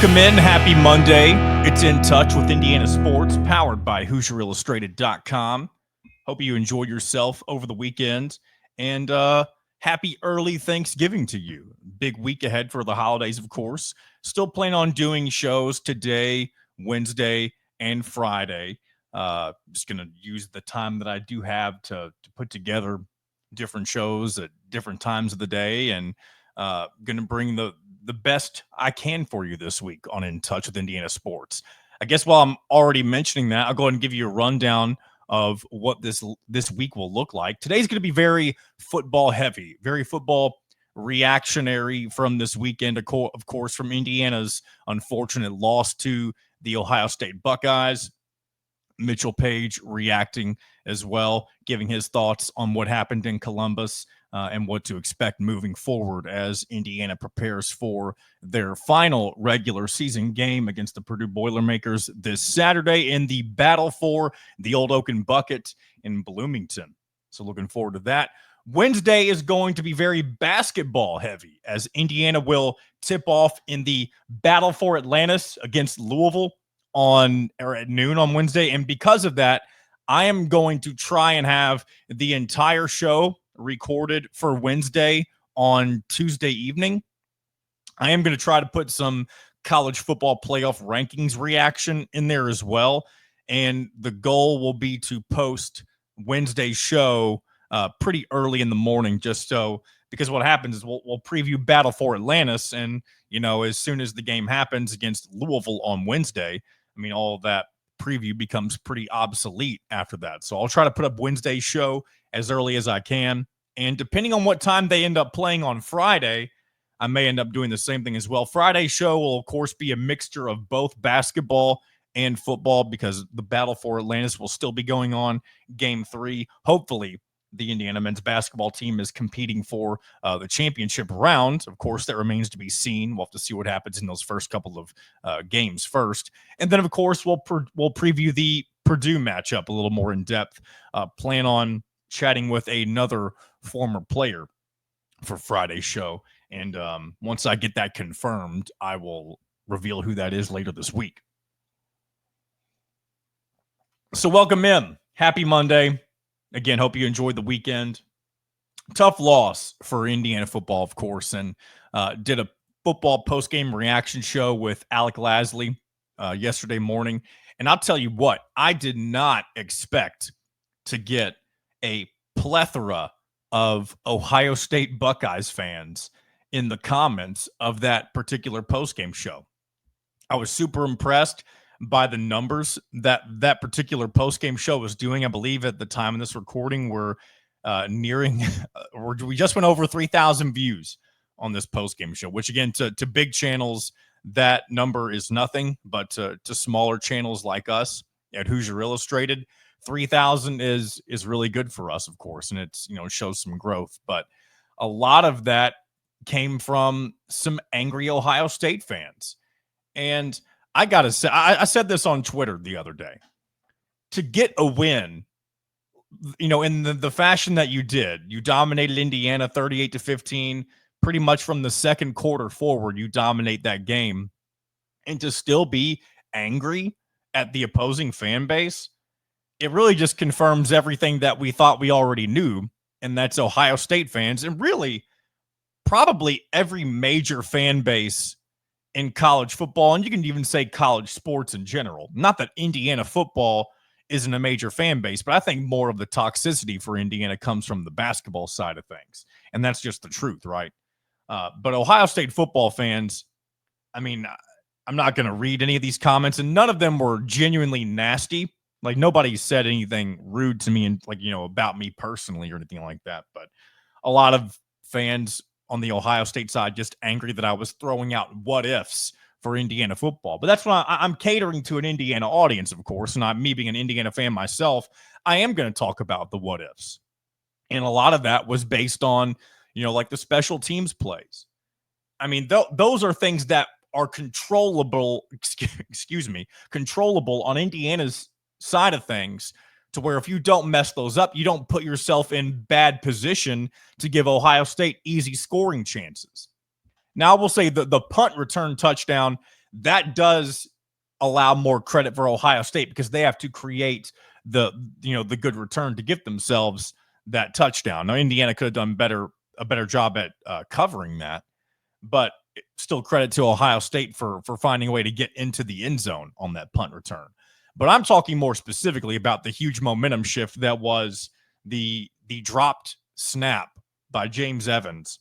Welcome in. Happy Monday. It's In Touch with Indiana Sports, powered by HoosierIllustrated.com. Hope you enjoyed yourself over the weekend. And happy early Thanksgiving to you. Big week ahead for the holidays, of course. Still plan on doing shows today, Wednesday, and Friday. Just going to use the time that I do have to put together different shows at different times of the day, and going to bring the best I can for you this week on In Touch with Indiana Sports. I guess while I'm already mentioning that, I'll go ahead and give you a rundown of what this week will look like. Today's going to be very football heavy, very football reactionary from this weekend, of course, from Indiana's unfortunate loss to the Ohio State Buckeyes. Mitchell Paige reacting as well, giving his thoughts on what happened in Columbus and what to expect moving forward as Indiana prepares for their final regular season game against the Purdue Boilermakers this Saturday in the battle for the Old Oaken Bucket in Bloomington. So looking forward to that. Wednesday is going to be very basketball heavy as Indiana will tip off in the battle for Atlantis against Louisville at noon on Wednesday. And because of that, I am going to try and have the entire show recorded for Wednesday on Tuesday evening. I am going to try to put some college football playoff rankings reaction in there as well. And the goal will be to post Wednesday's show pretty early in the morning, because what happens is we'll preview Battle for Atlantis. And, as soon as the game happens against Louisville on Wednesday, all of that preview becomes pretty obsolete after that. So I'll try to put up Wednesday's show as early as I can. And depending on what time they end up playing on Friday, I may end up doing the same thing as well. Friday's show will, of course, be a mixture of both basketball and football because the battle for Atlantis will still be going on. Game 3, hopefully, the Indiana men's basketball team is competing for the championship round. Of course, that remains to be seen. We'll have to see what happens in those first couple of games first. And then, of course, we'll preview the Purdue matchup a little more in depth. Plan on chatting with another former player for Friday's show. And once I get that confirmed, I will reveal who that is later this week. So welcome in. Happy Monday. Again, hope you enjoyed the weekend. Tough loss for Indiana football, of course, and did a football post-game reaction show with Alec Lasley yesterday morning. And I'll tell you what, I did not expect to get a plethora of Ohio State Buckeyes fans in the comments of that particular post-game show. I was super impressed by the numbers that particular post-game show was doing. I believe at the time of this recording, we're we just went over 3,000 views on this post-game show, which again, to big channels, that number is nothing, but to smaller channels like us at Hoosier Illustrated, 3,000 is really good for us, of course, and it's, it shows some growth. But a lot of that came from some angry Ohio State fans. And I got to say, I said this on Twitter the other day. To get a win, in the fashion that you did, you dominated Indiana 38-15, pretty much from the second quarter forward, you dominate that game. And to still be angry at the opposing fan base, it really just confirms everything that we thought we already knew, and that's Ohio State fans, and really probably every major fan base in college football, and you can even say college sports in general. Not that Indiana football isn't a major fan base, but I think more of the toxicity for Indiana comes from the basketball side of things, and that's just the truth, right? But Ohio State football fans, I'm not going to read any of these comments, and none of them were genuinely nasty. Like, nobody said anything rude to me and about me personally or anything like that. But a lot of fans on the Ohio State side just angry that I was throwing out what ifs for Indiana football. But that's why I'm catering to an Indiana audience, of course, and me being an Indiana fan myself, I am going to talk about the what ifs. And a lot of that was based on, like the special teams plays. Those are things that are controllable on Indiana's side of things, to where if you don't mess those up, you don't put yourself in bad position to give Ohio State easy scoring chances. Now, I will say the punt return touchdown that does allow more credit for Ohio State because they have to create the good return to get themselves that touchdown. Now Indiana could have done a better job at covering that, but still credit to Ohio State for finding a way to get into the end zone on that punt return. But I'm talking more specifically about the huge momentum shift that was the dropped snap by James Evans,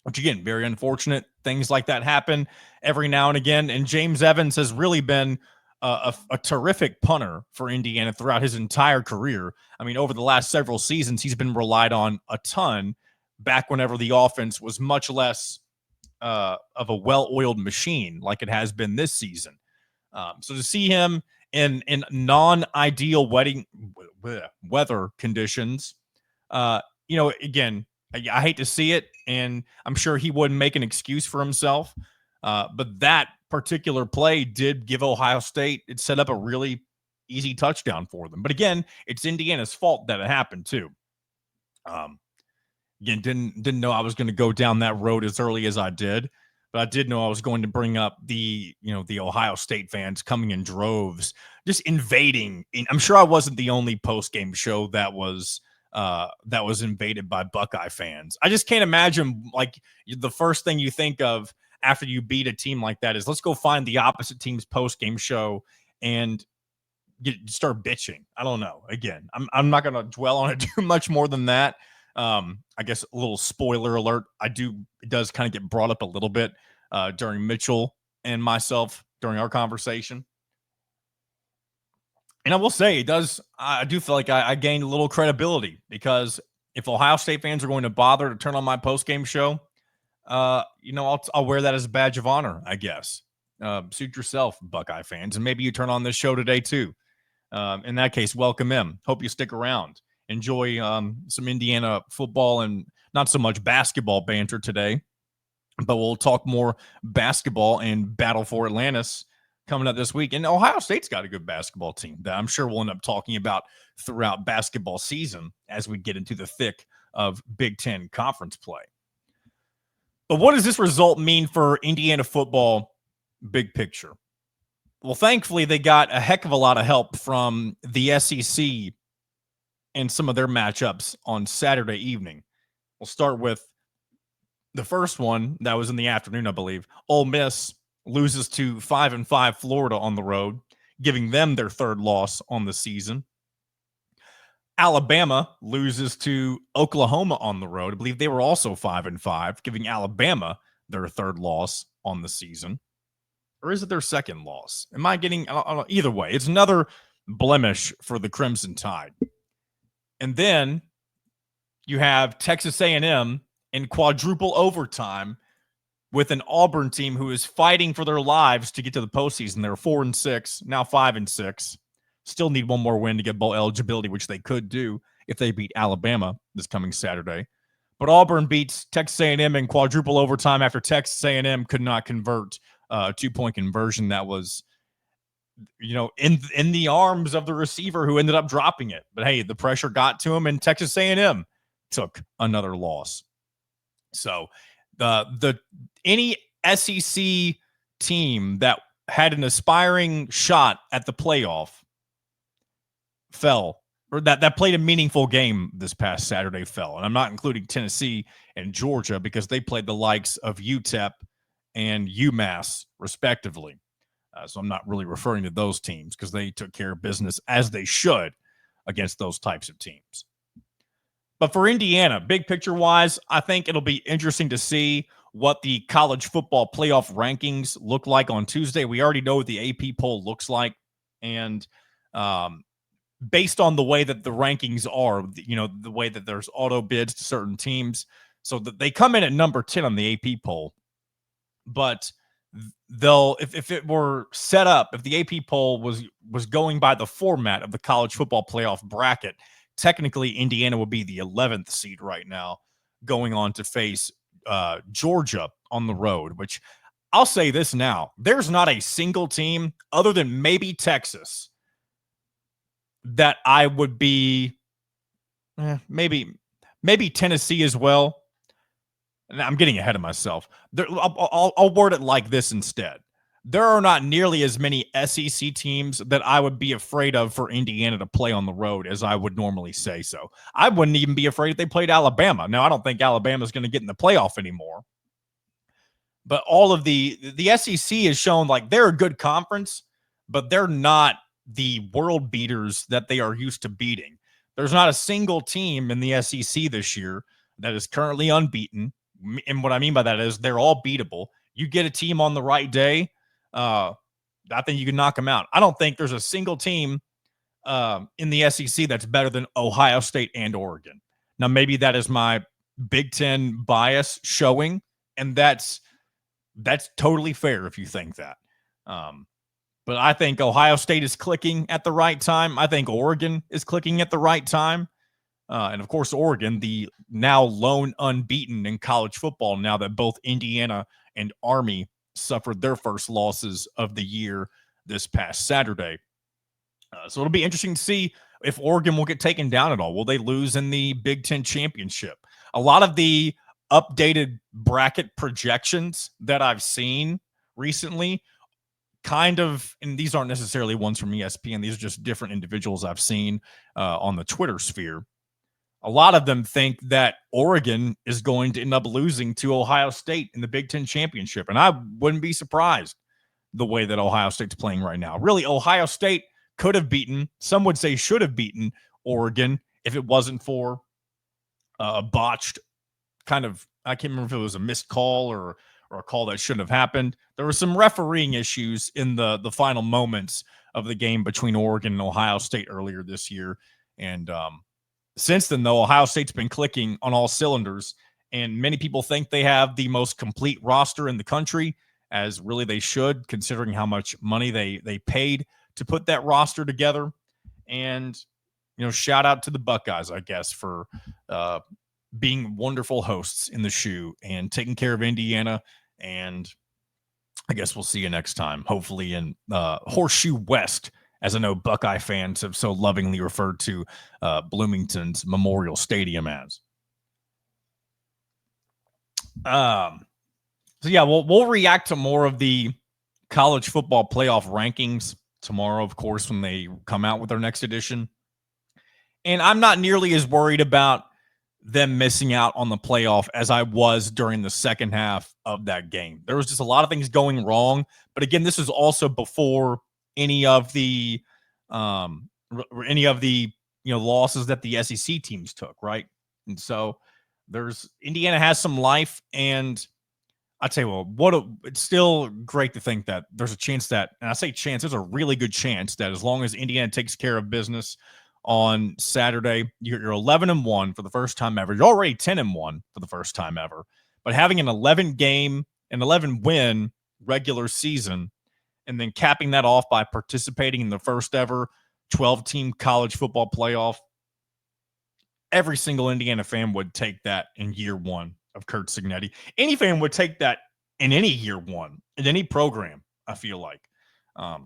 which again, very unfortunate. Things like that happen every now and again. And James Evans has really been a terrific punter for Indiana throughout his entire career. I mean, over the last several seasons, he's been relied on a ton back whenever the offense was much less of a well-oiled machine like it has been this season. So to see him in non-ideal weather conditions, again, I hate to see it, and I'm sure he wouldn't make an excuse for himself. But that particular play did give Ohio State, it set up a really easy touchdown for them. But again, it's Indiana's fault that it happened too. Again, didn't know I was going to go down that road as early as I did, but I did know I was going to bring up the Ohio State fans coming in droves, just invading. I'm sure I wasn't the only post-game show that was invaded by Buckeye fans. I just can't imagine, like, the first thing you think of after you beat a team like that is let's go find the opposite team's post-game show and start bitching. I don't know. Again, I'm not going to dwell on it too much more than that. I guess a little spoiler alert. It does kind of get brought up a little bit during Mitchell and myself during our conversation. And I will say I do feel like I gained a little credibility because if Ohio State fans are going to bother to turn on my post-game show, I'll wear that as a badge of honor, I guess. Suit yourself, Buckeye fans. And maybe you turn on this show today too. In that case, welcome in. Hope you stick around. Enjoy some Indiana football and not so much basketball banter today, but we'll talk more basketball and battle for Atlantis coming up this week. And Ohio State's got a good basketball team that I'm sure we'll end up talking about throughout basketball season as we get into the thick of Big Ten conference play. But what does this result mean for Indiana football big picture? Well, thankfully, they got a heck of a lot of help from the SEC and some of their matchups on Saturday evening. We'll start with the first one that was in the afternoon, I believe. Ole Miss loses to 5-5 Florida on the road, giving them their third loss on the season. Alabama loses to Oklahoma on the road. I believe they were also 5-5, giving Alabama their third loss on the season. Or is it their second loss? Am I getting either way? It's another blemish for the Crimson Tide. And then you have Texas A&M in quadruple overtime with an Auburn team who is fighting for their lives to get to the postseason. They're 4-6, now 5-6. Still need one more win to get bowl eligibility, which they could do if they beat Alabama this coming Saturday. But Auburn beats Texas A&M in quadruple overtime after Texas A&M could not convert a 2-point conversion that was, in the arms of the receiver who ended up dropping it. But hey, the pressure got to him, and Texas A&M took another loss. So any SEC team that had an aspiring shot at the playoff fell, or that played a meaningful game this past Saturday fell. And I'm not including Tennessee and Georgia because they played the likes of UTEP and UMass respectively. So I'm not really referring to those teams because they took care of business as they should against those types of teams. But for Indiana, big picture wise, I think it'll be interesting to see what the college football playoff rankings look like on Tuesday. We already know what the AP poll looks like. And based on the way that the rankings are, the way that there's auto bids to certain teams, so that they come in at number 10 on the AP poll. But if it were set up, if the AP poll was going by the format of the college football playoff bracket, technically Indiana would be the 11th seed right now, going on to face Georgia on the road, which I'll say this now, there's not a single team other than maybe Texas that I would be maybe Tennessee as well. And I'm getting ahead of myself. I'll word it like this instead. there are not nearly as many SEC teams that I would be afraid of for Indiana to play on the road as I would normally say so. I wouldn't even be afraid if they played Alabama. Now, I don't think Alabama's going to get in the playoff anymore. But all of the SEC has shown like they're a good conference, but they're not the world beaters that they are used to beating. There's not a single team in the SEC this year that is currently unbeaten. And what I mean by that is they're all beatable. You get a team on the right day, I think you can knock them out. I don't think there's a single team in the SEC that's better than Ohio State and Oregon. Now, maybe that is my Big Ten bias showing, and that's totally fair if you think that. But I think Ohio State is clicking at the right time. I think Oregon is clicking at the right time. And of course, Oregon, the now lone unbeaten in college football, now that both Indiana and Army suffered their first losses of the year this past Saturday. So it'll be interesting to see if Oregon will get taken down at all. Will they lose in the Big Ten championship? A lot of the updated bracket projections that I've seen recently kind of, and these aren't necessarily ones from ESPN, these are just different individuals I've seen on the Twitter sphere. A lot of them think that Oregon is going to end up losing to Ohio State in the Big Ten championship. And I wouldn't be surprised the way that Ohio State's playing right now. Really, Ohio State could have beaten, some would say should have beaten Oregon if it wasn't for a botched kind of, I can't remember if it was a missed call or a call that shouldn't have happened. There were some refereeing issues in the final moments of the game between Oregon and Ohio State earlier this year. And since then, though, Ohio State's been clicking on all cylinders, and many people think they have the most complete roster in the country, as really they should, considering how much money they paid to put that roster together. And, shout out to the Buckeyes, I guess, for being wonderful hosts in the shoe and taking care of Indiana. And I guess we'll see you next time, hopefully in Horseshoe West, as I know Buckeye fans have so lovingly referred to Bloomington's Memorial Stadium as. So yeah, we'll react to more of the college football playoff rankings tomorrow, of course, when they come out with their next edition. And I'm not nearly as worried about them missing out on the playoff as I was during the second half of that game. There was just a lot of things going wrong. But again, this is also before any of the losses that the SEC teams took, right? And so Indiana has some life, and I'd say, it's still great to think that there's a chance that, and I say chance, there's a really good chance that as long as Indiana takes care of business on Saturday, you're 11-1 for the first time ever. You're already 10-1 for the first time ever. But having an 11-win regular season, and then capping that off by participating in the first ever 12-team college football playoff, every single Indiana fan would take that in year one of Curt Cignetti. Any fan would take that in any year one, in any program, I feel like. I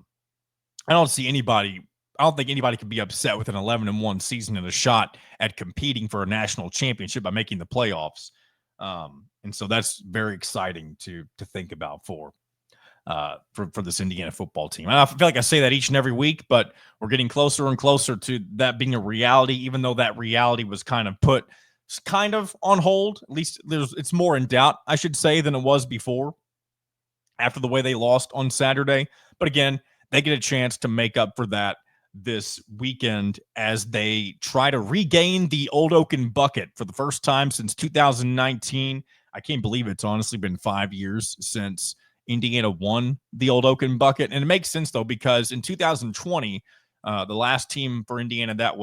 don't think anybody could be upset with an 11-1 season and a shot at competing for a national championship by making the playoffs. And so that's very exciting to think about for this Indiana football team. And I feel like I say that each and every week, but we're getting closer and closer to that being a reality, even though that reality was kind of put on hold. At least it's more in doubt, I should say, than it was before after the way they lost on Saturday. But again, they get a chance to make up for that this weekend as they try to regain the Old Oaken Bucket for the first time since 2019. I can't believe it's honestly been 5 years since Indiana won the Old Oaken Bucket. And it makes sense, though, because in 2020, the last team for Indiana that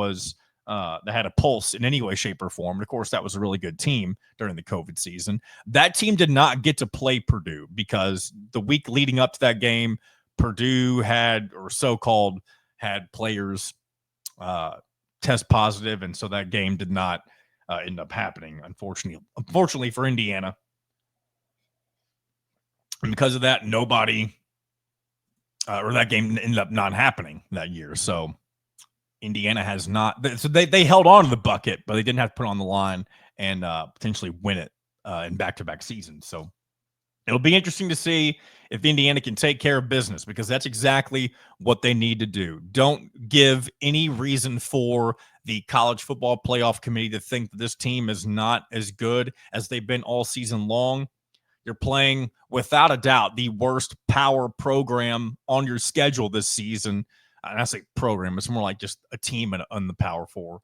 had a pulse in any way, shape, or form, and of course, that was a really good team during the COVID season. That team did not get to play Purdue because the week leading up to that game, Purdue had players test positive, and so that game did not end up happening, unfortunately for Indiana. And because of that, that game ended up not happening that year. So Indiana has not. So they held on to the bucket, but they didn't have to put it on the line and potentially win it in back-to-back seasons. So It'll be interesting to see if Indiana can take care of business, because that's exactly what they need to do. Don't give any reason for the college football playoff committee to think that this team is not as good as they've been all season long. You're playing, without a doubt, the worst power program on your schedule this season. And I say program, it's more like just a team on the Power Four.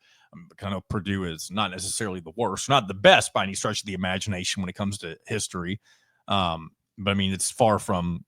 Kind of Purdue is not necessarily the worst, not the best by any stretch of the imagination when it comes to history. But I mean, it's far from,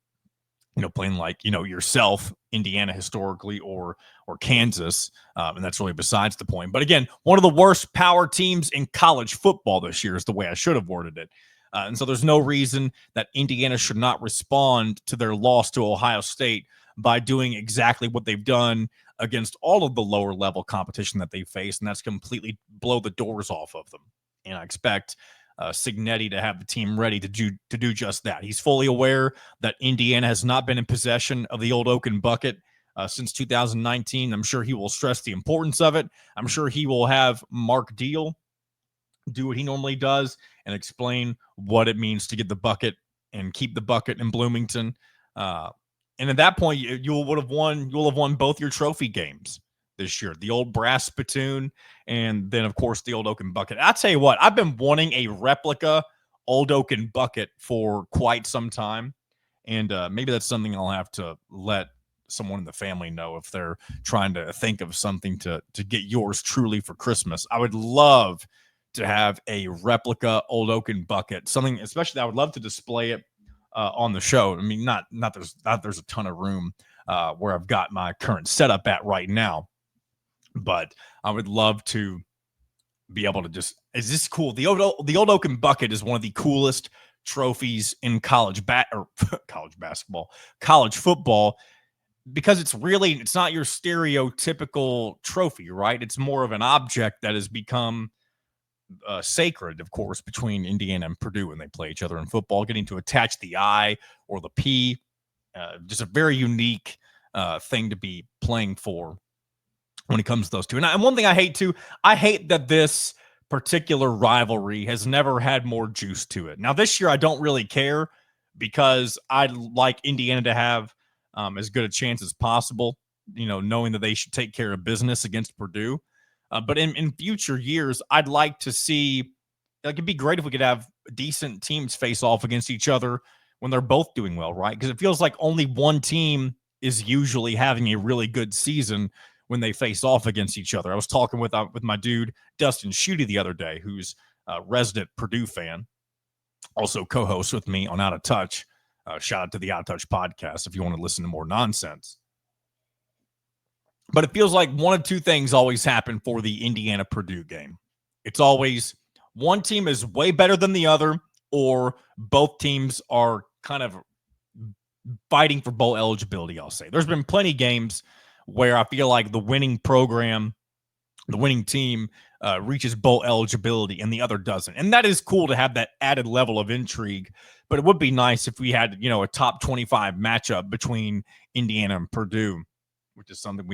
playing like, yourself, Indiana historically, or Kansas. And that's really besides the point. But again, one of the worst power teams in college football this year is the way I should have worded it. And so there's no reason that Indiana should not respond to their loss to Ohio State by doing exactly what they've done against all of the lower level competition that they face, and that's completely blow the doors off of them. And I expect Cignetti to have the team ready to do just that. He's fully aware that Indiana has not been in possession of the old Oaken bucket since 2019. I'm sure he will stress the importance of it. I'm sure he will have Mark Deal do what he normally does and explain what it means to get the bucket and keep the bucket in Bloomington. And at that point, you will have won both your trophy games this year, the old brass spittoon, and then, of course, the old Oaken bucket. I'll tell you what, I've been wanting a replica old Oaken bucket for quite some time, and maybe that's something I'll have to let someone in the family know if they're trying to think of something to get yours truly for Christmas. I would love to have a replica old Oaken bucket, something, especially I would love to display it on the show. I mean, not there's a ton of room where I've got my current setup at right now, but I would love to be able to just, is this cool? The old Oaken bucket is one of the coolest trophies in college basketball, college football, because it's not your stereotypical trophy, right? It's more of an object that has become sacred, of course, between Indiana and Purdue when they play each other in football, getting to attach the I or the P. Just a very unique thing to be playing for when it comes to those two. And one thing I hate that this particular rivalry has never had more juice to it. Now, this year, I don't really care because I'd like Indiana to have as good a chance as possible, knowing that they should take care of business against Purdue. But in future years, I'd like to see, like, it'd be great if we could have decent teams face off against each other when they're both doing well, right? Because it feels like only one team is usually having a really good season when they face off against each other. I was talking with my dude, Dustin Schutte, the other day, who's a resident Purdue fan, also co-host with me on Out of Touch. Shout out to the Out of Touch podcast if you want to listen to more nonsense. But it feels like one of two things always happen for the Indiana-Purdue game. It's always one team is way better than the other, or both teams are kind of fighting for bowl eligibility, I'll say. There's been plenty of games where I feel like the winning program, the winning team reaches bowl eligibility and the other doesn't. And that is cool to have that added level of intrigue. But it would be nice if we had, a top 25 matchup between Indiana and Purdue, which is something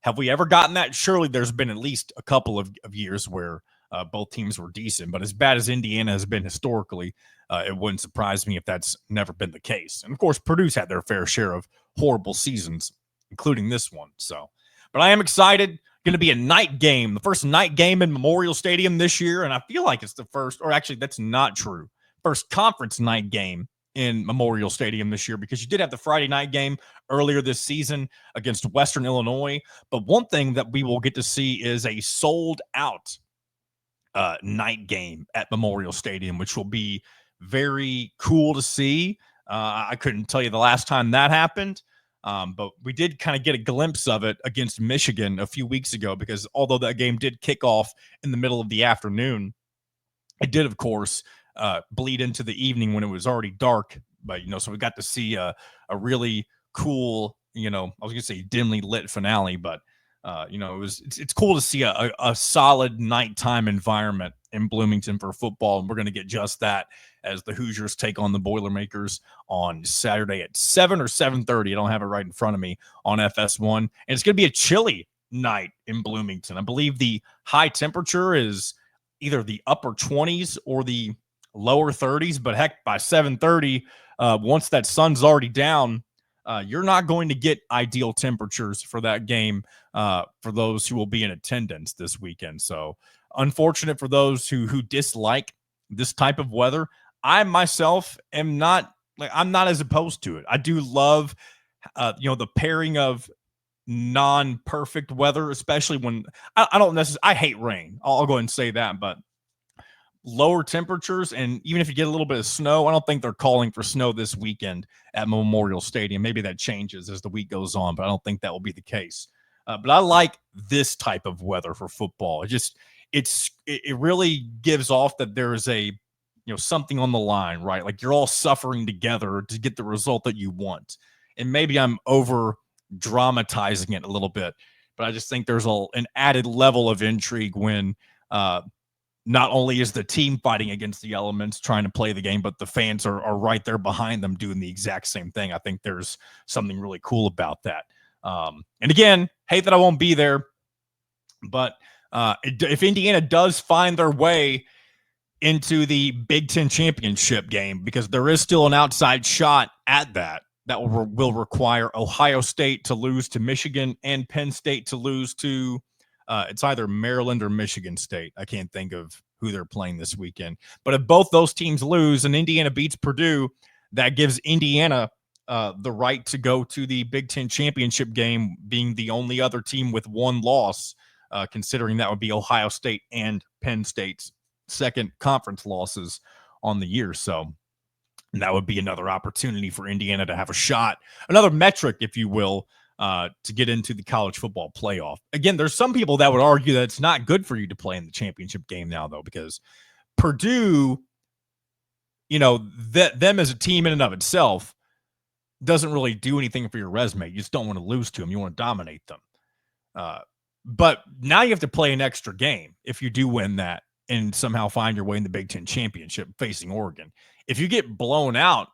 have we ever gotten that? Surely there's been at least a couple of years where both teams were decent, but as bad as Indiana has been historically, it wouldn't surprise me if that's never been the case. And of course, Purdue's had their fair share of horrible seasons, including this one. So, but I am excited. Going to be a night game, the first night game in Memorial Stadium this year. And I feel like it's the first, or actually that's not true, first conference night game in Memorial Stadium this year, because you did have the Friday night game earlier this season against Western Illinois. But one thing that we will get to see is a sold out night game at Memorial Stadium, which will be very cool to see. I couldn't tell you the last time that happened, but we did kind of get a glimpse of it against Michigan a few weeks ago, because although that game did kick off in the middle of the afternoon, it did, of course, bleed into the evening when it was already dark. But, so we got to see a really cool, I was going to say dimly lit finale, but it's cool to see a solid nighttime environment in Bloomington for football. And we're going to get just that as the Hoosiers take on the Boilermakers on Saturday at 7 or 7:30. I don't have it right in front of me on FS1. And it's going to be a chilly night in Bloomington. I believe the high temperature is either the upper 20s or the lower 30s, but heck, by 7:30, once that sun's already down, you're not going to get ideal temperatures for that game for those who will be in attendance this weekend. So unfortunate for those who dislike this type of weather. I myself am not I'm not as opposed to it. I do love the pairing of non-perfect weather, especially when I don't necessarily I hate rain. I'll go ahead and say that, but lower temperatures, and even if you get a little bit of snow, I don't think they're calling for snow this weekend at Memorial Stadium. Maybe that changes as the week goes on, but I don't think that will be the case. But I like this type of weather for football. It really gives off that there is a something on the line, right? Like you're all suffering together to get the result that you want. And maybe I'm over dramatizing it a little bit, but I just think there's an added level of intrigue when not only is the team fighting against the elements trying to play the game, but the fans are right there behind them doing the exact same thing. I think there's something really cool about that. And again, hate that I won't be there, but if Indiana does find their way into the Big Ten championship game, because there is still an outside shot at that will require Ohio State to lose to Michigan and Penn State to lose to it's either Maryland or Michigan State. I can't think of who they're playing this weekend. But if both those teams lose and Indiana beats Purdue, that gives Indiana the right to go to the Big Ten championship game, being the only other team with one loss, considering that would be Ohio State and Penn State's second conference losses on the year. So that would be another opportunity for Indiana to have a shot, another metric, if you will, to get into the college football playoff. Again, there's some people that would argue that it's not good for you to play in the championship game now, though, because Purdue, them as a team in and of itself doesn't really do anything for your resume. You just don't want to lose to them. You want to dominate them. But now you have to play an extra game if you do win that and somehow find your way in the Big Ten championship facing Oregon. If you get blown out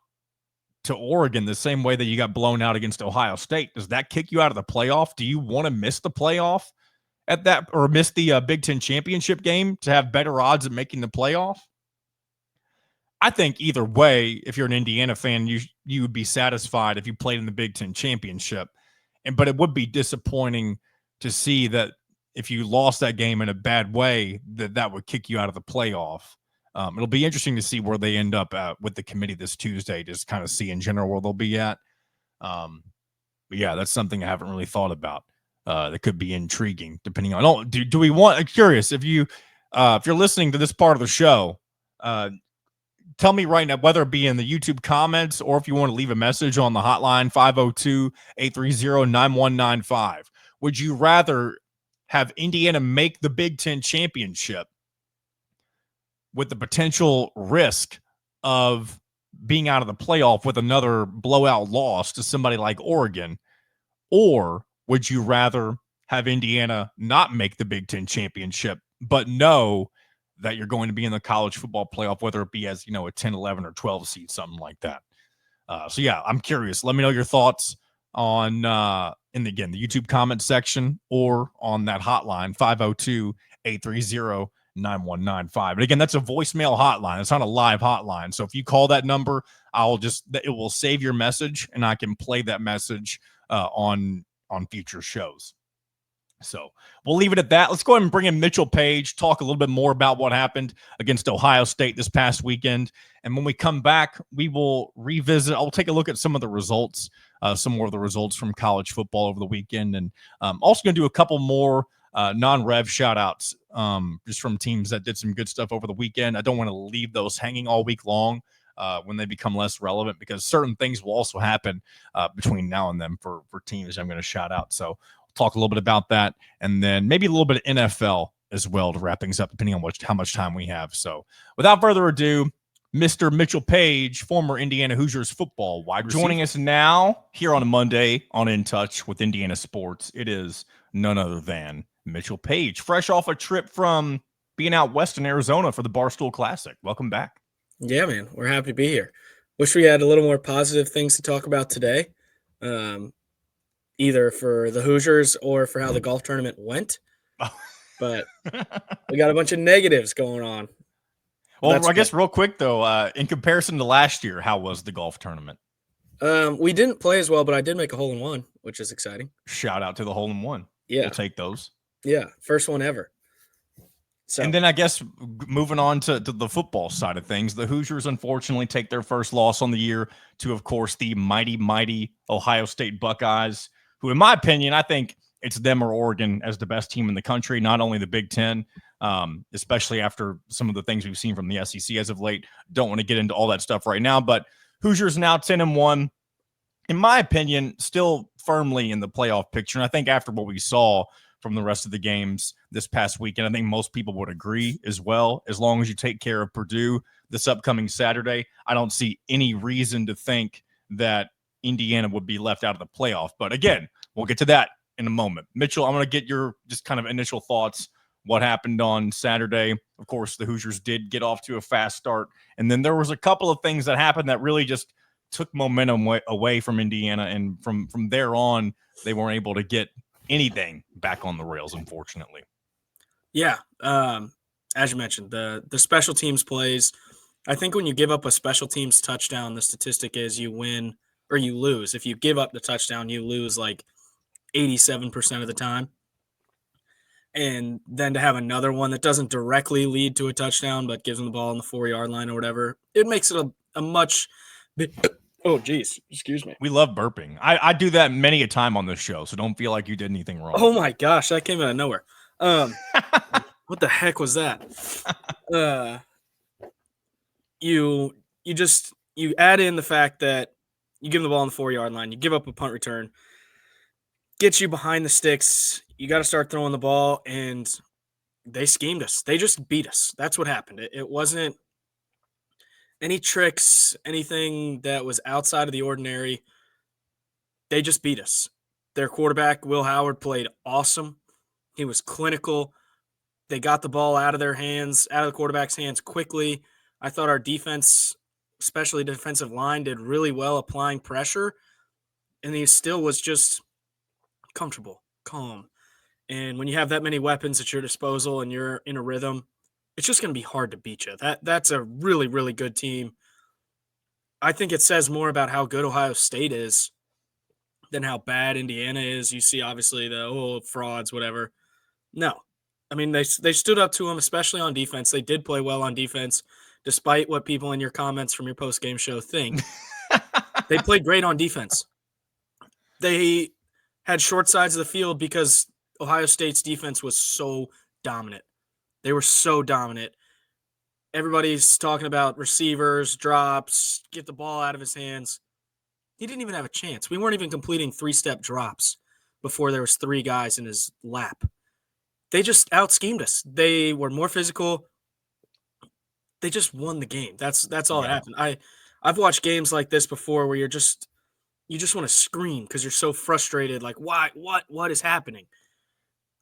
to Oregon the same way that you got blown out against Ohio State, does that kick you out of the playoff? Do you want to miss the playoff at that, or miss the Big Ten championship game to have better odds of making the playoff? I think either way, if you're an Indiana fan, you would be satisfied if you played in the Big Ten championship. But it would be disappointing to see that if you lost that game in a bad way, that would kick you out of the playoff. It'll be interesting to see where they end up with the committee this Tuesday, just kind of see in general where they'll be at. But yeah, that's something I haven't really thought about. That could be intriguing, depending on. Do we want? I'm curious if you're listening to this part of the show. Tell me right now, whether it be in the YouTube comments or if you want to leave a message on the hotline, 502-830-9195. Would you rather have Indiana make the Big Ten championship with the potential risk of being out of the playoff with another blowout loss to somebody like Oregon? Or would you rather have Indiana not make the Big Ten championship, but know that you're going to be in the college football playoff, whether it be as, a 10, 11, or 12 seed, something like that? So yeah, I'm curious. Let me know your thoughts on, the YouTube comment section or on that hotline, 502-830-9195. And again, that's a voicemail hotline. It's not a live hotline. So if you call that number, it will save your message and I can play that message on future shows. So we'll leave it at that. Let's go ahead and bring in Mitchell Paige, talk a little bit more about what happened against Ohio State this past weekend. And when we come back, we will revisit. I'll take a look at some of the results, some more of the results from college football over the weekend. And also going to do a couple more non-rev shout-outs just from teams that did some good stuff over the weekend. I don't want to leave those hanging all week long when they become less relevant, because certain things will also happen between now and then for teams I'm going to shout out. So talk a little bit about that, and then maybe a little bit of NFL as well to wrap things up, depending on how much time we have. So without further ado, Mr. Mitchell Paige, former Indiana Hoosiers football wide receiver, joining us now here on a Monday on In Touch with Indiana Sports. It is none other than Mitchell Paige, fresh off a trip from being out west in Arizona for the Barstool Classic. Welcome back. Yeah, man, we're happy to be here. Wish we had a little more positive things to talk about today. Either for the Hoosiers or for how the golf tournament went. But we got a bunch of negatives going on. Well, I guess real quick though, in comparison to last year, how was the golf tournament? We didn't play as well, but I did make a hole in one, which is exciting. Shout out to the hole in one. Yeah. We'll take those. Yeah, first one ever. So. And then I guess moving on to the football side of things, the Hoosiers unfortunately take their first loss on the year to, of course, the mighty, mighty Ohio State Buckeyes, who, in my opinion, I think it's them or Oregon as the best team in the country, not only the Big Ten, especially after some of the things we've seen from the SEC as of late. Don't want to get into all that stuff right now, but Hoosiers now 10-1. In my opinion, still firmly in the playoff picture. And I think after what we saw from the rest of the games this past weekend, I think most people would agree as well. As long as you take care of Purdue this upcoming Saturday, I don't see any reason to think that Indiana would be left out of the playoff. But again, we'll get to that in a moment. Mitchell, I'm going to get your just kind of initial thoughts. What happened on Saturday? Of course, the Hoosiers did get off to a fast start. And then there was a couple of things that happened that really just took momentum away from Indiana. And from there on, they weren't able to get anything back on the rails, unfortunately. Yeah. As you mentioned, the special teams plays, I think when you give up a special teams touchdown, the statistic is you win or you lose. If you give up the touchdown, you lose like 87% of the time. And then to have another one that doesn't directly lead to a touchdown, but gives them the ball on the 4-yard line or whatever, it makes it a much oh, geez. Excuse me. We love burping. I do that many a time on this show, so don't feel like you did anything wrong. Oh, my gosh. That came out of nowhere. What the heck was that? You add in the fact that you give them the ball on the 4-yard line, you give up a punt return, gets you behind the sticks, you got to start throwing the ball, and they schemed us. They just beat us. That's what happened. It wasn't any tricks, anything that was outside of the ordinary. They just beat us. Their quarterback, Will Howard, played awesome. He was clinical. They got the ball out of their hands, out of the quarterback's hands quickly. I thought our defense, especially defensive line, did really well applying pressure. And he still was just comfortable, calm. And when you have that many weapons at your disposal and you're in a rhythm, it's just going to be hard to beat you. That's a really, really good team. I think it says more about how good Ohio State is than how bad Indiana is. You see, obviously, the frauds, whatever. No. I mean, they stood up to them, especially on defense. They did play well on defense, despite what people in your comments from your post-game show think. They played great on defense. They had short sides of the field because Ohio State's defense was so dominant. They were so dominant. Everybody's talking about receivers, drops, get the ball out of his hands. He didn't even have a chance. We weren't even completing 3-step drops before there was 3 guys in his lap. They just out-schemed us. They were more physical. They just won the game. That's all that happened. I've watched games like this before where you just want to scream because you're so frustrated. Like, why? What is happening?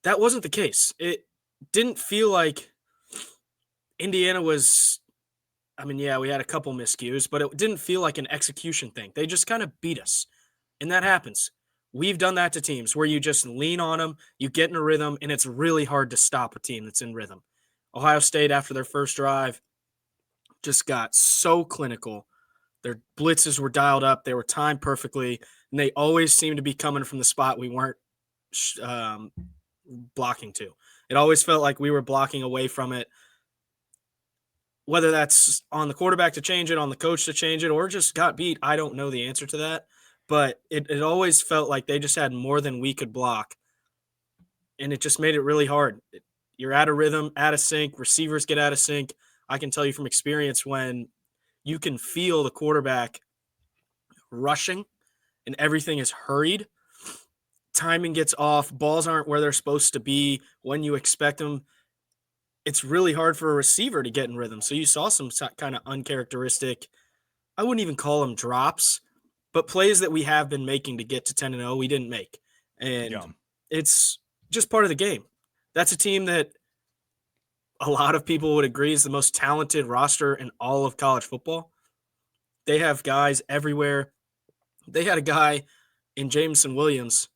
That wasn't the case. It didn't feel like Indiana was. I mean, yeah, we had a couple miscues, but it didn't feel like an execution thing. They just kind of beat us, and that happens. We've done that to teams where you just lean on them, you get in a rhythm, and it's really hard to stop a team that's in rhythm. Ohio State, after their first drive, just got so clinical. Their blitzes were dialed up. They were timed perfectly, and they always seemed to be coming from the spot we weren't blocking to. It always felt like we were blocking away from it, whether that's on the quarterback to change it, on the coach to change it, or just got beat. I don't know the answer to that. But it always felt like they just had more than we could block. And it just made it really hard. You're out of rhythm, out of sync. Receivers get out of sync. I can tell you from experience when you can feel the quarterback rushing and everything is hurried, timing gets off, balls aren't where they're supposed to be when you expect them. It's really hard for a receiver to get in rhythm. So you saw some kind of uncharacteristic, I wouldn't even call them drops, but plays that we have been making to get to 10-0, we didn't make. And it's just part of the game. That's a team that a lot of people would agree is the most talented roster in all of college football. They have guys everywhere. They had a guy in Jameson Williams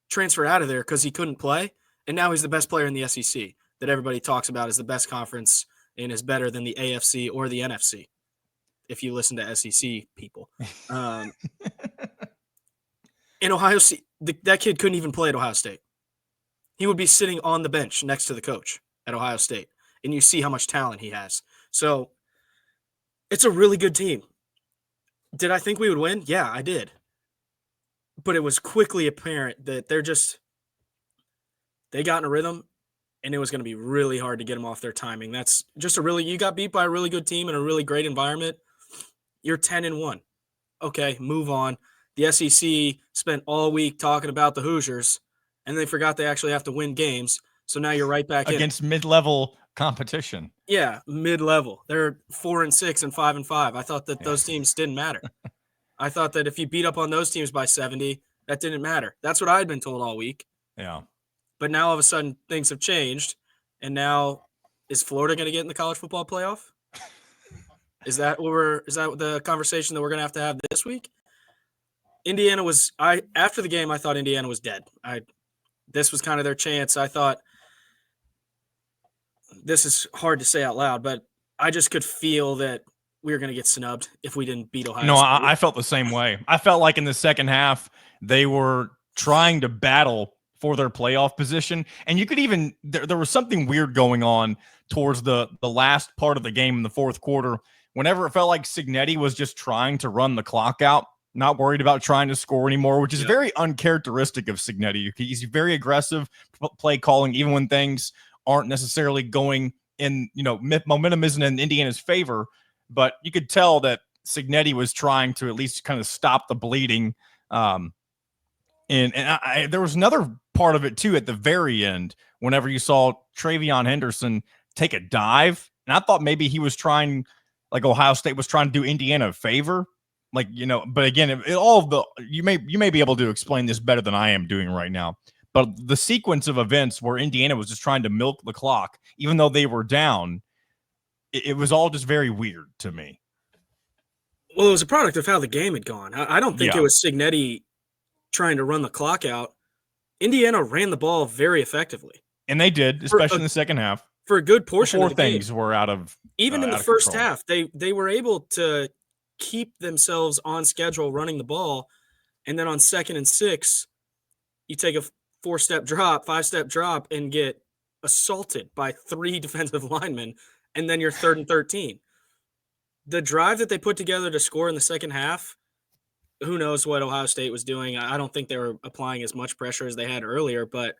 transfer out of there because he couldn't play, and now he's the best player in the SEC that everybody talks about as the best conference and is better than the AFC or the NFC, if you listen to SEC people. In Ohio State, that kid couldn't even play at Ohio State. He would be sitting on the bench next to the coach at Ohio State, and you see how much talent he has. So it's a really good team. Did I think we would win? Yeah, I did. But it was quickly apparent that they got in a rhythm, and it was going to be really hard to get them off their timing. That's just you got beat by a really good team in a really great environment. You're 10-1. Okay, move on. The SEC spent all week talking about the Hoosiers, and they forgot they actually have to win games. So now you're right back against mid-level competition. Yeah, mid-level. They're 4-6 and 5-5. I thought that those teams didn't matter. I thought that if you beat up on those teams by 70, that didn't matter. That's what I had been told all week. Yeah. But now all of a sudden things have changed, and now is Florida going to get in the college football playoff? Is that the conversation that we're going to have this week? Indiana was after the game, I thought Indiana was dead. This was kind of their chance. I thought, this is hard to say out loud, but I just could feel that we were going to get snubbed if we didn't beat Ohio State. No, I felt the same way. I felt like in the second half, they were trying to battle for their playoff position. And you could even, there was something weird going on towards the last part of the game in the fourth quarter, whenever it felt like Cignetti was just trying to run the clock out, not worried about trying to score anymore, which is very uncharacteristic of Cignetti. He's very aggressive play calling, even when things aren't necessarily going in, momentum isn't in Indiana's favor, but you could tell that Cignetti was trying to at least kind of stop the bleeding. And there was another part of it too at the very end, whenever you saw Travion Henderson take a dive, and I thought maybe he was trying, like Ohio State was trying to do Indiana a favor, but again, you may be able to explain this better than I am doing right now. But the sequence of events where Indiana was just trying to milk the clock, even though they were down, it was all just very weird to me. Well, it was a product of how the game had gone. I don't think it was Cignetti trying to run the clock out. Indiana ran the ball very effectively. And they did, especially in the second half. For a good portion of the game. Things were out of even in the first half, they were able to keep themselves on schedule running the ball. And then on 2nd and 6, you take a 4-step drop, 5-step drop, and get assaulted by 3 defensive linemen, and then you're 3rd and 13. The drive that they put together to score in the second half, who knows what Ohio State was doing. I don't think they were applying as much pressure as they had earlier, but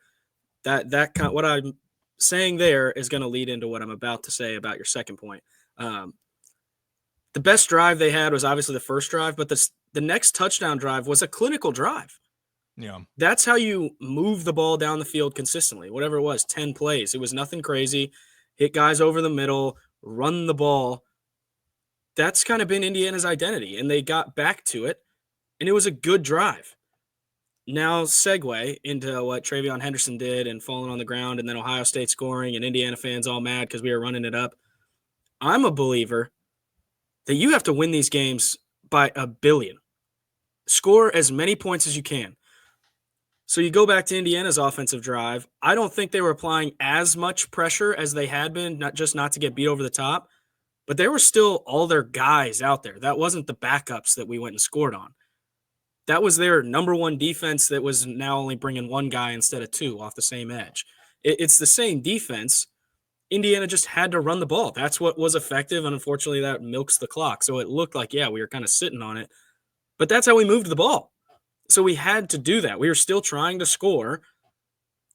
what I'm saying there is going to lead into what I'm about to say about your second point. The best drive they had was obviously the first drive, but the next touchdown drive was a clinical drive. Yeah. That's how you move the ball down the field consistently. Whatever it was, 10 plays. It was nothing crazy. Hit guys over the middle, run the ball. That's kind of been Indiana's identity, and they got back to it, and it was a good drive. Now segue into what Travion Henderson did and falling on the ground, and then Ohio State scoring, and Indiana fans all mad because we were running it up. I'm a believer that you have to win these games by 1 billion. Score as many points as you can. So you go back to Indiana's offensive drive. I don't think they were applying as much pressure as they had been, not to get beat over the top, but there were still all their guys out there. That wasn't the backups that we went and scored on. That was their number one defense that was now only bringing 1 guy instead of 2 off the same edge. It's the same defense. Indiana just had to run the ball. That's what was effective, and unfortunately that milks the clock. So it looked like, we were kind of sitting on it, but that's how we moved the ball. So we had to do that. We were still trying to score.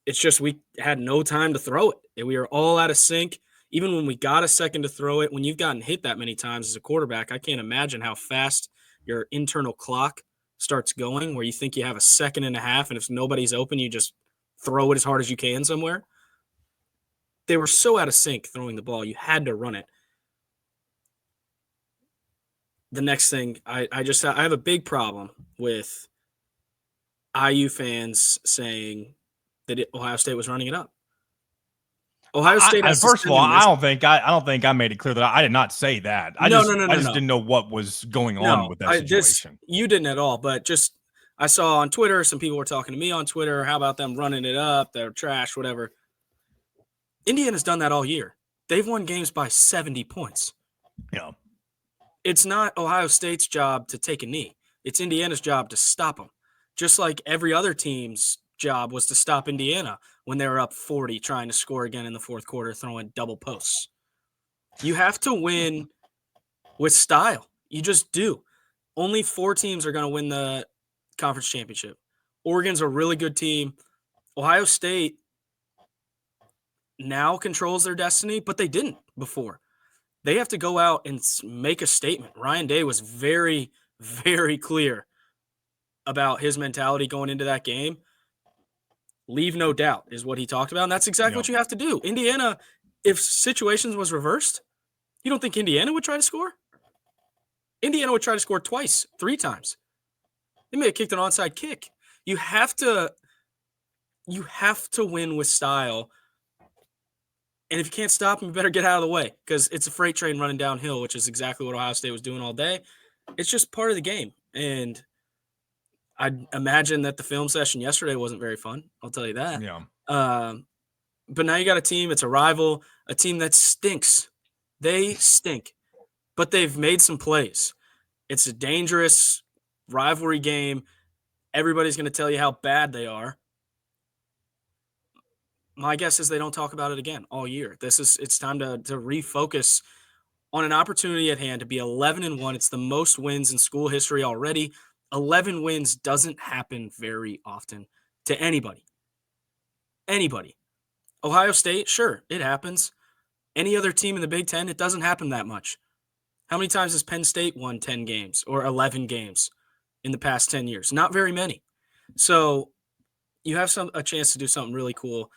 It's just we had no time to throw it. We were all out of sync. Even when we got a second to throw it, when you've gotten hit that many times as a quarterback, I can't imagine how fast your internal clock starts going, where you think you have a 1.5 seconds, and if nobody's open, you just throw it as hard as you can somewhere. They were so out of sync throwing the ball. You had to run it. The next thing, I have a big problem with IU fans saying that Ohio State was running it up. Ohio State. First of all, I don't think I made it clear that I did not say that. I just didn't know what was going on with that situation. You didn't at all, but just I saw on Twitter, some people were talking to me on Twitter. How about them running it up? They're trash, whatever. Indiana's done that all year. they've won games by 70 points. Yeah. It's not Ohio State's job to take a knee. It's Indiana's job to stop them. Just like every other team's job was to stop Indiana when they were up 40 trying to score again in the fourth quarter, throwing double posts. You have to win with style. You just do. Only 4 teams are going to win the conference championship. Oregon's a really good team. Ohio State now controls their destiny, but they didn't before. They have to go out and make a statement. Ryan Day was very, very clear about his mentality going into that game. Leave no doubt is what he talked about, and that's exactly what you have to do. Indiana, if situations was reversed, you don't think Indiana would try to score? Indiana would try to score twice, 3 times. They may have kicked an onside kick. You have to win with style. And if you can't stop them, you better get out of the way because it's a freight train running downhill, which is exactly what Ohio State was doing all day. It's just part of the game. And I imagine that the film session yesterday wasn't very fun. I'll tell you that. Yeah. But now you got a team, it's a rival, a team that stinks. They stink, but they've made some plays. It's a dangerous rivalry game. Everybody's going to tell you how bad they are. My guess is they don't talk about it again all year. It's time to refocus on an opportunity at hand to be 11-1. It's the most wins in school history already. 11 wins doesn't happen very often to anybody. Anybody. Ohio State, sure, it happens. Any other team in the Big Ten, it doesn't happen that much. How many times has Penn State won 10 games or 11 games in the past 10 years? Not very many. So you have a chance to do something really cool.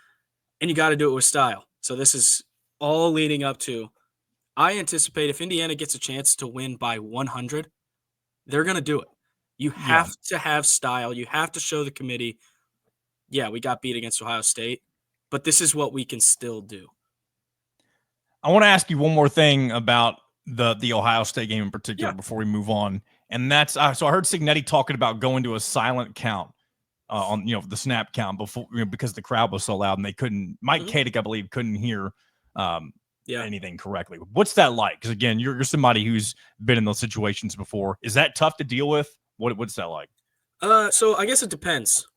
And you got to do it with style. So this is all leading up to, I anticipate if Indiana gets a chance to win by 100, they're going to do it. You have to have style. You have to show the committee, yeah, we got beat against Ohio State, but this is what we can still do. I want to ask you one more thing about the Ohio State game in particular before we move on. And that's, so I heard Signetti talking about going to a silent count. On the snap count before because the crowd was so loud and they couldn't. Mike Kadick, I believe, couldn't hear anything correctly. What's that like? Because again, you're somebody who's been in those situations before. Is that tough to deal with? What's that like? So I guess it depends.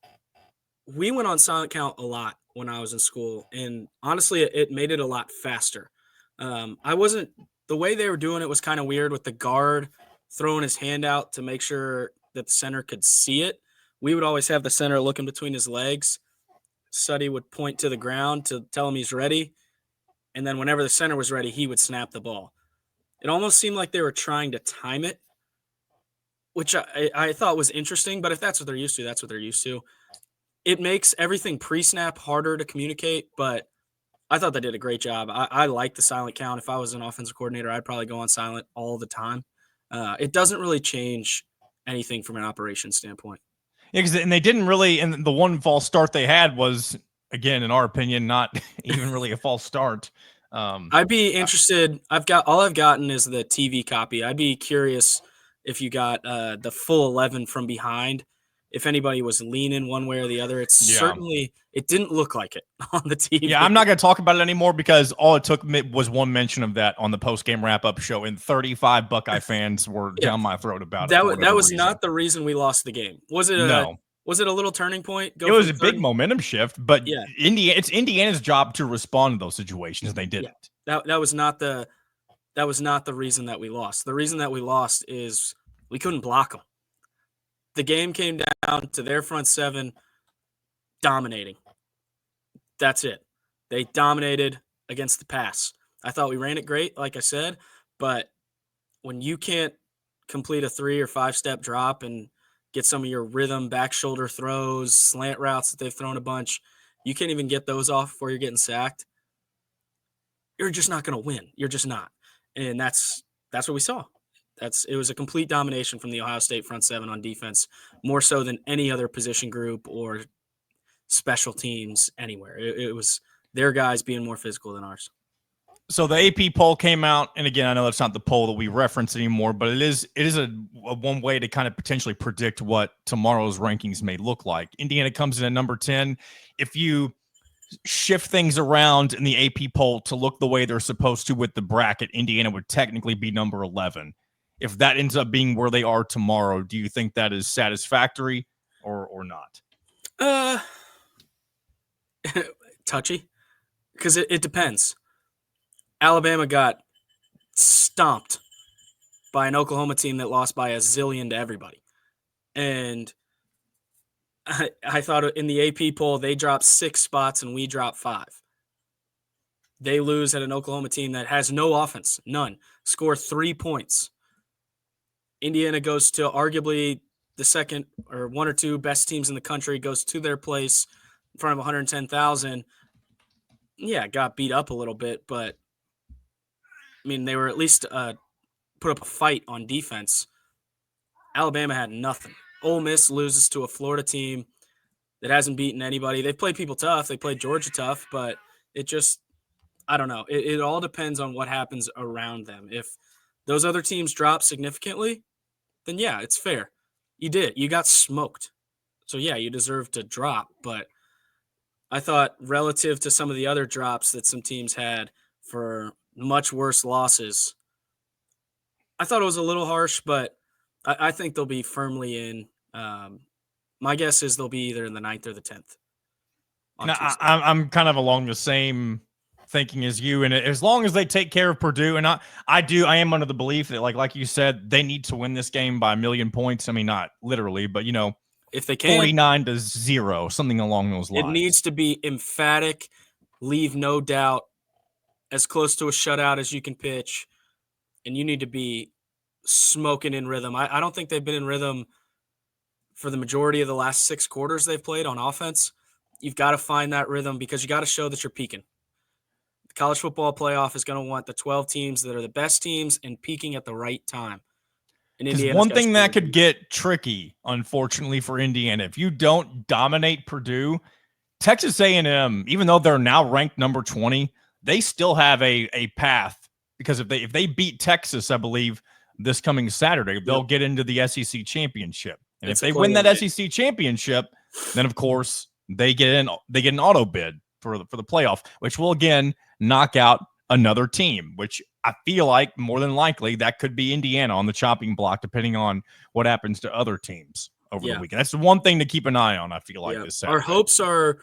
We went on silent count a lot when I was in school, and honestly, it made it a lot faster. The way they were doing it was kind of weird with the guard throwing his hand out to make sure that the center could see it. We would always have the center looking between his legs. Suddy would point to the ground to tell him he's ready. And then whenever the center was ready, he would snap the ball. It almost seemed like they were trying to time it, which I thought was interesting. But if that's what they're used to, that's what they're used to. It makes everything pre-snap harder to communicate, but I thought they did a great job. I like the silent count. If I was an offensive coordinator, I'd probably go on silent all the time. It doesn't really change anything from an operations standpoint. Yeah, and they didn't really, and the one false start they had was, again, in our opinion, not even really a false start. I'd be interested. I've gotten is the TV copy. I'd be curious if you got the full 11 from behind. If anybody was leaning one way or the other, certainly it didn't look like it on the TV. Yeah, I'm not going to talk about it anymore because all it took was one mention of that on the post-game wrap-up show, and 35 Buckeye fans were down my throat about it. That was not the reason we lost the game. Was it? Was it a little turning point? It was a big momentum shift, but it's Indiana's job to respond to those situations. They didn't. Yeah. That was not the reason that we lost. The reason that we lost is we couldn't block them. The game came down to their front seven dominating. That's it. They dominated against the pass. I thought we ran it great, like I said, but when you can't complete a 3 or 5 step drop and get some of your rhythm, back shoulder throws, slant routes that they've thrown a bunch, you can't even get those off before you're getting sacked. You're just not going to win. You're just not. And that's what we saw. It was a complete domination from the Ohio State front seven on defense, more so than any other position group or special teams anywhere. It was their guys being more physical than ours. So the AP poll came out, and again, I know that's not the poll that we reference anymore, but it is a one way to kind of potentially predict what tomorrow's rankings may look like. Indiana comes in at number 10. If you shift things around in the AP poll to look the way they're supposed to with the bracket, Indiana would technically be number 11. If that ends up being where they are tomorrow, do you think that is satisfactory or not? Touchy, because it depends. Alabama got stomped by an Oklahoma team that lost by a zillion to everybody. And I thought in the AP poll, they dropped 6 spots and we dropped 5. They lose at an Oklahoma team that has no offense, none, score 3 points. Indiana goes to arguably the second or one or two best teams in the country, goes to their place in front of 110,000. Yeah, got beat up a little bit, but I mean, they were at least put up a fight on defense. Alabama had nothing. Ole Miss loses to a Florida team that hasn't beaten anybody. They've played people tough. They played Georgia tough, but it just, I don't know. It all depends on what happens around them. If those other teams drop significantly, then yeah, it's fair. You did. You got smoked. So yeah, you deserve to drop. But I thought relative to some of the other drops that some teams had for much worse losses, I thought it was a little harsh, but I think they'll be firmly in. My guess is they'll be either in the 9th or the 10th. I'm kind of along the same thinking as you, and as long as they take care of Purdue, and I am under the belief that like you said, they need to win this game by 1,000,000 points. I mean, not literally, but if they can, 49-0, something along those lines. It needs to be emphatic, leave no doubt, as close to a shutout as you can pitch, and you need to be smoking in rhythm. I don't think they've been in rhythm for the majority of the last 6 quarters they've played on offense. You've got to find that rhythm because you got to show that you're peaking. The college football playoff is going to want the 12 teams that are the best teams and peaking at the right time. Because one thing that could get tricky, unfortunately, for Indiana, if you don't dominate Purdue, Texas A&M, even though they're now ranked number 20, they still have a path. Because if they beat Texas, I believe, this coming Saturday, they'll get into the SEC championship. And if they win that SEC championship, then of course they get an auto bid for the playoff, which will again knock out another team, which I feel like more than likely that could be Indiana on the chopping block, depending on what happens to other teams over the weekend. That's the one thing to keep an eye on, I feel like, this Saturday. Our hopes are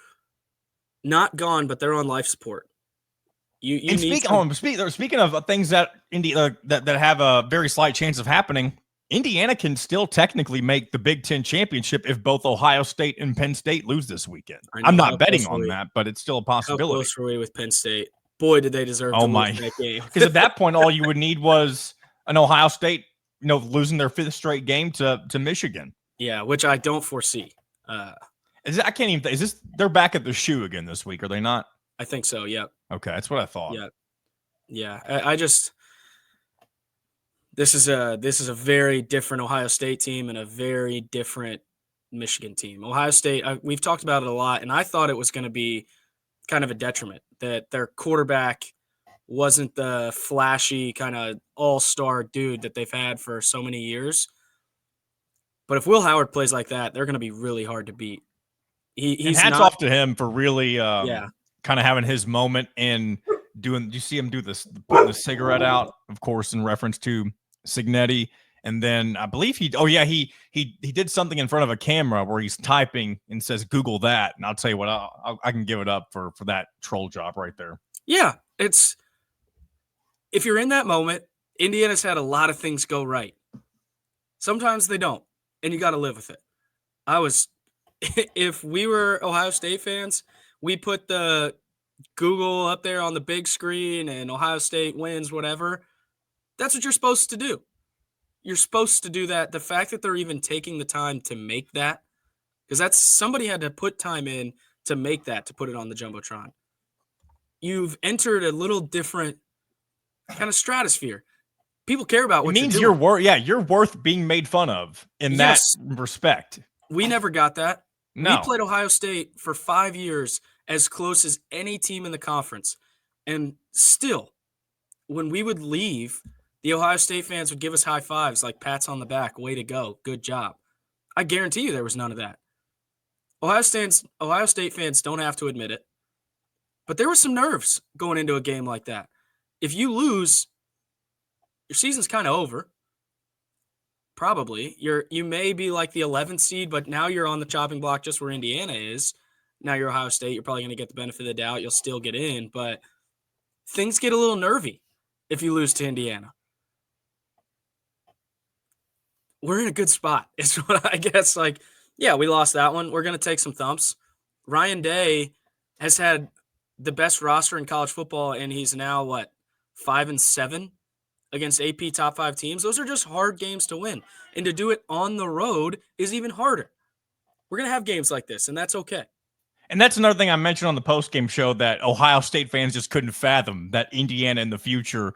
not gone, but they're on life support. Speaking of things that that have a very slight chance of happening, Indiana can still technically make the Big Ten championship if both Ohio State and Penn State lose this weekend. I'm not betting on that, but it's still a possibility. How close were we with Penn State? Boy, did they deserve to lose that game. Because at that point, all you would need was an Ohio State, losing their 5th straight game to Michigan. Yeah, which I don't foresee. They're back at the shoe again this week, are they not? I think so, yeah. Okay, that's what I thought. Yeah. I just this is a very different Ohio State team and a very different Michigan team. Ohio State, we've talked about it a lot, and I thought it was going to be kind of a detriment that their quarterback wasn't the flashy kind of all-star dude that they've had for so many years. But if Will Howard plays like that, they're going to be really hard to beat. Hats off to him for really kind of having his moment and doing. You see him do this, putting the cigarette out, of course, in reference to Signetti. And then I believe he did something in front of a camera where he's typing and says, "Google that." And I'll tell you what, I can give it up for that troll job right there. Yeah, if you're in that moment, Indiana's had a lot of things go right. Sometimes they don't, and you got to live with it. If we were Ohio State fans, we put the Google up there on the big screen and Ohio State wins, whatever. That's what you're supposed to do. You're supposed to do that. The fact that they're even taking the time to make that, because somebody had to put time in to make that, to put it on the Jumbotron. You've entered a little different kind of stratosphere. People care about what you're doing. You're worth being made fun of in that respect. We never got that. No. We played Ohio State for 5 years as close as any team in the conference. And still, when we would leave, the Ohio State fans would give us high fives, like pats on the back, way to go, good job. I guarantee you there was none of that. Ohio State fans don't have to admit it. But there was some nerves going into a game like that. If you lose, your season's kind of over. Probably. You may be like the 11th seed, but now you're on the chopping block just where Indiana is. Now you're Ohio State. You're probably going to get the benefit of the doubt. You'll still get in, but things get a little nervy if you lose to Indiana. We're in a good spot is what I guess. Like, yeah, we lost that one. We're going to take some thumps. Ryan Day has had the best roster in college football, and he's now, 5-7 against AP top 5 teams. Those are just hard games to win. And to do it on the road is even harder. We're going to have games like this, and that's okay. And that's another thing I mentioned on the postgame show that Ohio State fans just couldn't fathom, that Indiana in the future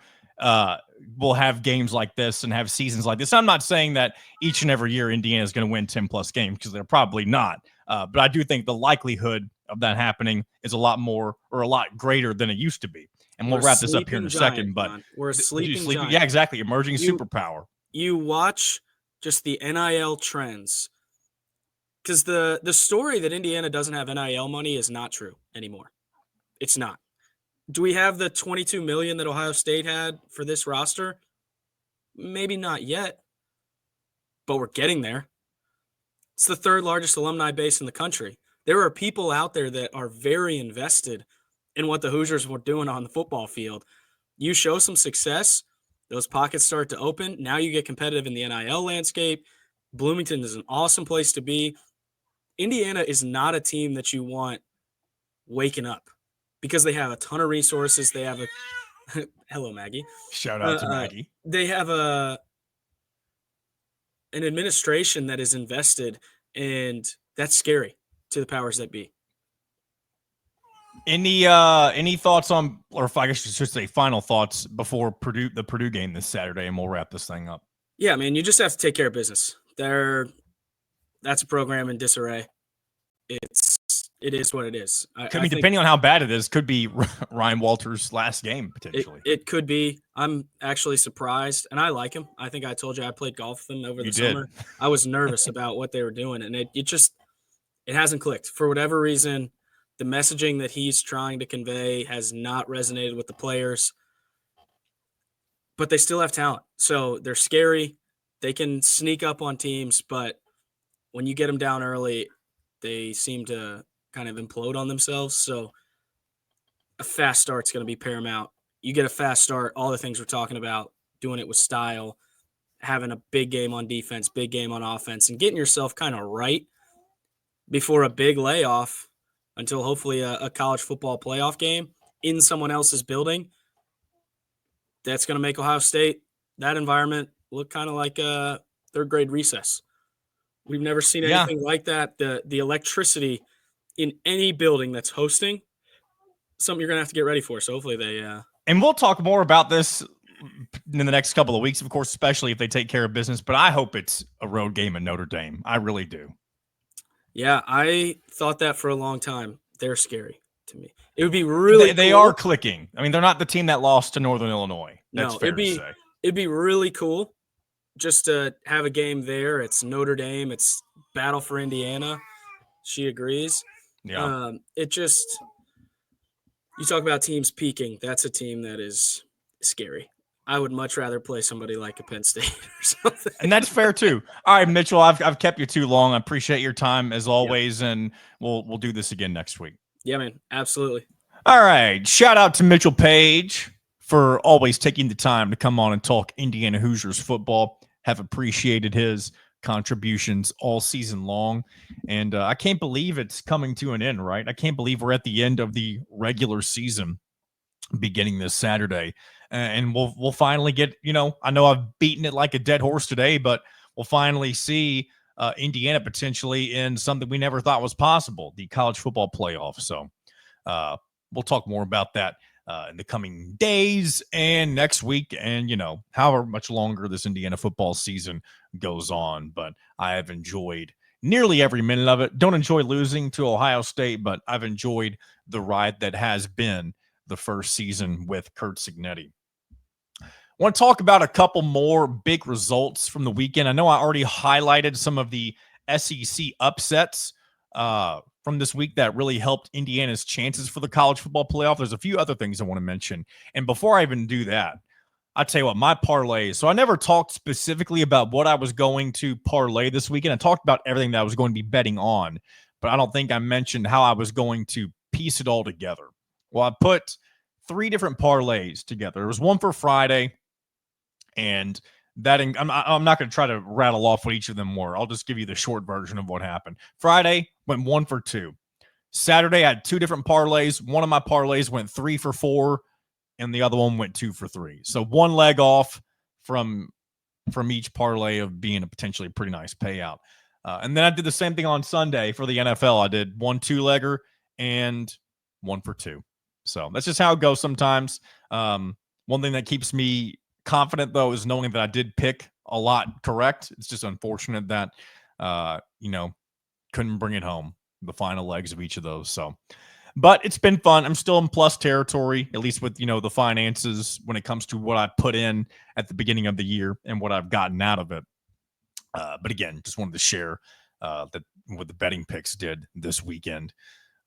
will have games like this and have seasons like this. I'm not saying that each and every year Indiana is going to win 10-plus games, because they're probably not. But I do think the likelihood of that happening is a lot more, or a lot greater than it used to be. And we'll wrap this up here in a second. But we're a sleeping giant. Yeah, exactly. Emerging superpower. You watch just the NIL trends. Because the story that Indiana doesn't have NIL money is not true anymore. It's not. Do we have the $22 million that Ohio State had for this roster? Maybe not yet, but we're getting there. It's the 3rd largest alumni base in the country. There are people out there that are very invested in what the Hoosiers were doing on the football field. You show some success, those pockets start to open. Now you get competitive in the NIL landscape. Bloomington is an awesome place to be. Indiana is not a team that you want waking up, because they have a ton of resources. They have hello, Maggie. Shout out to Maggie. They have an administration that is invested, and that's scary to the powers that be. Any thoughts on, or if I guess you should say final thoughts before the Purdue game this Saturday, and we'll wrap this thing up. Yeah, man, you just have to take care of business. That's a program in disarray. It is what it is. I think, depending on how bad it is, could be Ryan Walters' last game potentially. It could be. I'm actually surprised, and I like him. I think I told you I played golf with him over the summer. I was nervous about what they were doing, and it hasn't clicked for whatever reason. The messaging that he's trying to convey has not resonated with the players, but they still have talent. So they're scary. They can sneak up on teams, but when you get them down early, they seem to kind of implode on themselves. So a fast start's going to be paramount. You get a fast start, all the things we're talking about, doing it with style, having a big game on defense, big game on offense, and getting yourself kind of right before a big layoff until hopefully a college football playoff game in someone else's building. That's going to make Ohio State, that environment, look kind of like a third-grade recess. We've never seen anything like that. The electricity in any building that's hosting, something you're going to have to get ready for. So hopefully they and we'll talk more about this in the next couple of weeks, of course, especially if they take care of business. But I hope it's a road game in Notre Dame. I really do. Yeah, I thought that for a long time. They're scary to me. It would be really They cool. are clicking. I mean, they're not the team that lost to Northern Illinois. That's fair to say. It'd be really cool just to have a game there. It's Notre Dame. It's battle for Indiana. She agrees. Yeah. You talk about teams peaking. That's a team that is scary. I would much rather play somebody like a Penn State or something. And that's fair too. All right, Mitchell, I've kept you too long. I appreciate your time as always, and we'll do this again next week. Yeah, man. Absolutely. All right. Shout out to Mitchell Paige for always taking the time to come on and talk Indiana Hoosiers football. Have appreciated his contributions all season long. And I can't believe it's coming to an end, right? I can't believe we're at the end of the regular season beginning this Saturday. And we'll finally get, I know I've beaten it like a dead horse today, but we'll finally see Indiana potentially in something we never thought was possible, the college football playoff. So we'll talk more about that in the coming days and next week, and however much longer this Indiana football season goes on. But I have enjoyed nearly every minute of it. Don't enjoy losing to Ohio State, but I've enjoyed the ride that has been the first season with Curt Cignetti. I want to talk about a couple more big results from the weekend. I know I already highlighted some of the SEC upsets from this week that really helped Indiana's chances for the college football playoff. There's a few other things I want to mention. And before I even do that, I'll tell you what, my parlays. So I never talked specifically about what I was going to parlay this weekend. I talked about everything that I was going to be betting on, but I don't think I mentioned how I was going to piece it all together. Well, I put 3 different parlays together. There was one for Friday, and that I'm not going to try to rattle off what each of them were. I'll just give you the short version of what happened. Friday went 1 for 2. Saturday I had 2 different parlays. One of my parlays went 3 for 4, and the other one went 2 for 3. So 1 leg off from each parlay of being a potentially pretty nice payout. And then I did the same thing on Sunday for the NFL. I did 1 2-legger and 1 for 2. So that's just how it goes sometimes. One thing that keeps me confident, though, is knowing that I did pick a lot correct. It's just unfortunate that, couldn't bring it home, the final legs of each of those. So, but it's been fun. I'm still in plus territory, at least with, the finances when it comes to what I put in at the beginning of the year and what I've gotten out of it. But again, just wanted to share that what the betting picks did this weekend.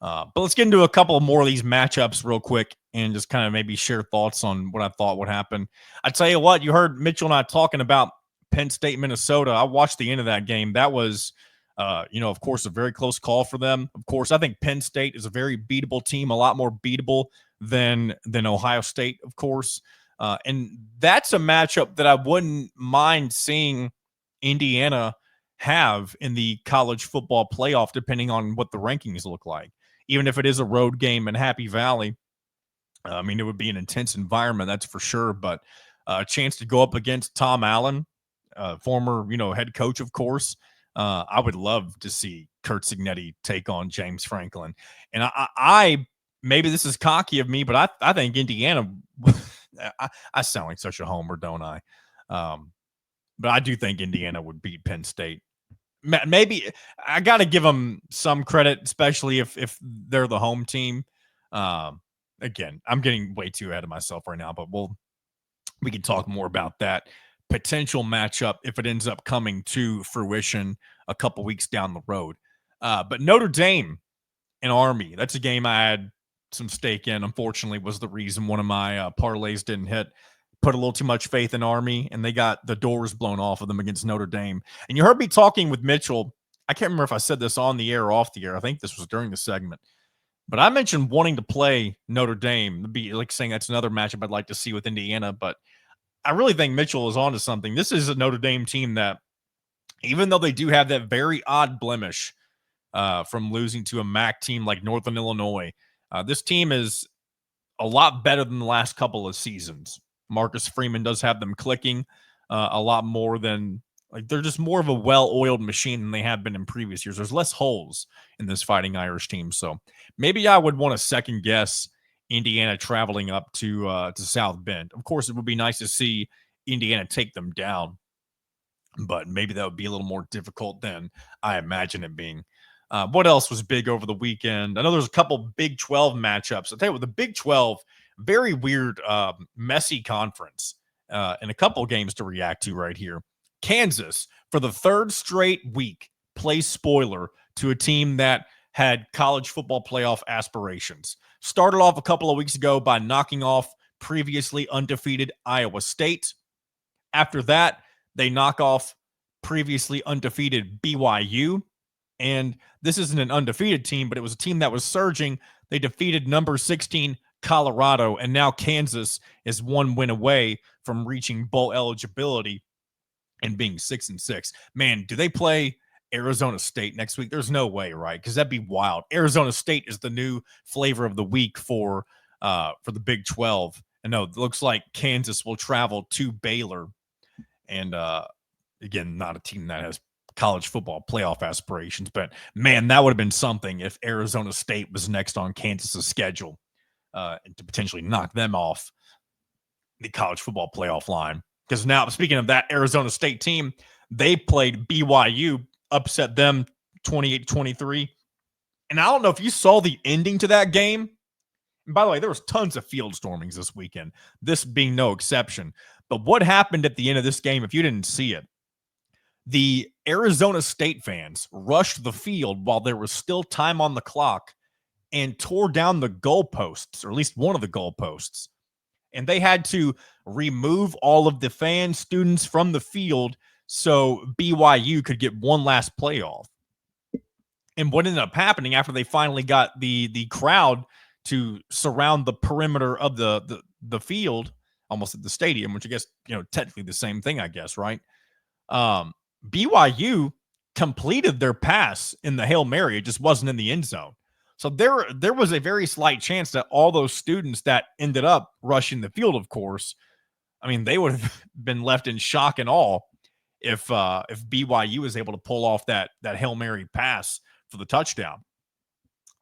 But let's get into a couple more of these matchups real quick and just kind of maybe share thoughts on what I thought would happen. I tell you what, you heard Mitchell and I talking about Penn State, Minnesota. I watched the end of that game. That was, of course, a very close call for them. Of course, I think Penn State is a very beatable team, a lot more beatable than Ohio State, of course. And that's a matchup that I wouldn't mind seeing Indiana have in the college football playoff, depending on what the rankings look like. Even if it is a road game in Happy Valley, it would be an intense environment, that's for sure. But a chance to go up against Tom Allen, former, head coach, of course. I would love to see Kurt Signetti take on James Franklin. And I maybe this is cocky of me, but I think Indiana, I sound like such a homer, don't I? But I do think Indiana would beat Penn State. Maybe I got to give them some credit, especially if they're the home team. Again, I'm getting way too ahead of myself right now, but we can talk more about that potential matchup if it ends up coming to fruition a couple weeks down the road. But Notre Dame and Army, that's a game I had some stake in. Unfortunately, was the reason one of my parlays didn't hit. Put a little too much faith in Army, and they got the doors blown off of them against Notre Dame. And you heard me talking with Mitchell. I can't remember if I said this on the air or off the air. I think this was during the segment. But I mentioned wanting to play Notre Dame. Be like saying that's another matchup I'd like to see with Indiana. But I really think Mitchell is onto something. This is a Notre Dame team that, even though they do have that very odd blemish from losing to a MAC team like Northern Illinois, this team is a lot better than the last couple of seasons. Marcus Freeman does have them clicking a lot more than, they're just more of a well-oiled machine than they have been in previous years. There's less holes in this Fighting Irish team. So maybe I would want to second guess Indiana traveling up to South Bend. Of course, it would be nice to see Indiana take them down, but maybe that would be a little more difficult than I imagine it being. What else was big over the weekend? I know there's a couple Big 12 matchups. I'll tell you what, the Big 12, very weird, messy conference, and a couple games to react to right here. Kansas, for the 3rd straight week, plays spoiler to a team that had college football playoff aspirations. Started off a couple of weeks ago by knocking off previously undefeated Iowa State. After that, they knock off previously undefeated BYU. And this isn't an undefeated team, but it was a team that was surging. They defeated number 16 Colorado, and now Kansas is 1 win away from reaching bowl eligibility and being 6-6. Man, do they play Arizona State next week? There's no way, right? Because that'd be wild. Arizona State is the new flavor of the week for the Big 12. And no, it looks like Kansas will travel to Baylor. And again, not a team that has college football playoff aspirations, but man, that would have been something if Arizona State was next on Kansas's schedule to potentially knock them off the college football playoff line. Because now, speaking of that Arizona State team, they played BYU, upset them 28-23. And I don't know if you saw the ending to that game. And by the way, there was tons of field stormings this weekend, this being no exception. But what happened at the end of this game, if you didn't see it, the Arizona State fans rushed the field while there was still time on the clock and tore down the goalposts, or at least one of the goalposts. And they had to remove all of the fan students from the field so BYU could get one last playoff. And what ended up happening after they finally got the crowd to surround the perimeter of the field, almost at the stadium, which I guess, technically the same thing, I guess, right? BYU completed their pass in the Hail Mary. It just wasn't in the end zone. So there was a very slight chance that all those students that ended up rushing the field, of course, I mean, they would have been left in shock and awe if BYU was able to pull off that Hail Mary pass for the touchdown.